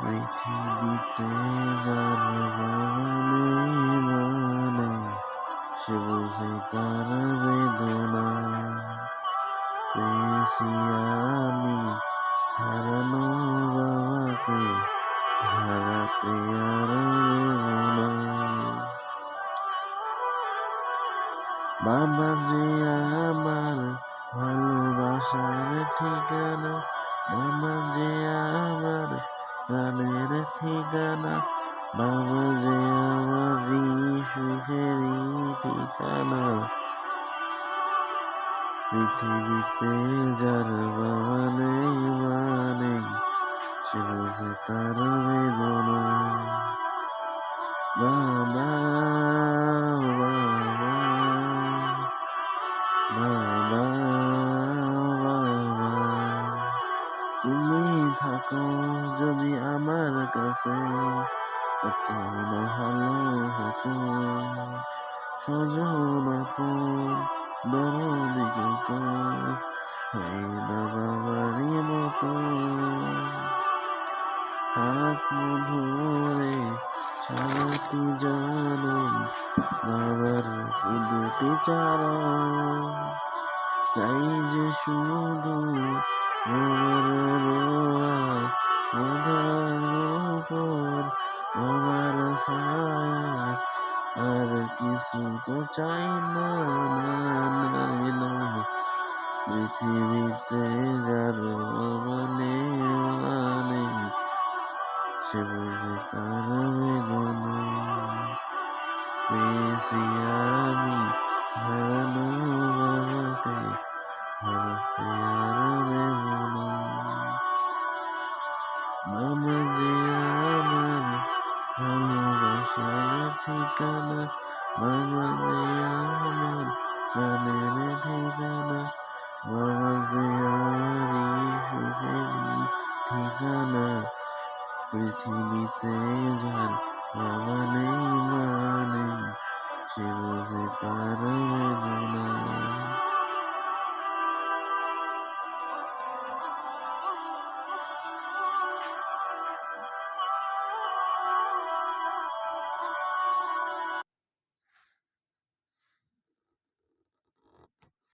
পৃথিবীতে যার বাবা নেই মানে সে বুঝে তার বেদনা পেয়েছি আমি হারানো বাবাকে হারাতে আর দেব না। বাবা যে আমার ভালোবাসার ঠিকানা, বাবা যে আমার প্রাণের ঠিকানা, বাবা যে আমার সুখেরই ঠিকানা। পৃথিবীতে যার বাবা নেই মানে সে বুঝে তার বেদনা। বাবা বাবা বাবা বাবা, তুমি থাকো যদি আমার কাছে কত না ভালো হতো। স্বজন আপন দরদি তো হয় না বাবারই মতো। হাত মধুরে সারাটি জনম বাবার দুটি চরণ, চাই যে শুধু বাবার রোয়া মাথার উপর বাবার ছায়া, আর কিছু তো চাই না না না রে না। পৃথিবীতে যার বাবা নেই মানে সে বুঝে তার বেদনা পেয়েছি আমি হারানো বাবাকে হারাতে আর দেব না। বাবা যে আমার ভালোবাসার ঠিকানা, বাবা যে আমার প্রাণের ঠিকানা, বাবা যে আমারই সুখেরই ঠিকানা। পৃথিবীতে যার বাবা নেই মানে সে বুঝে তার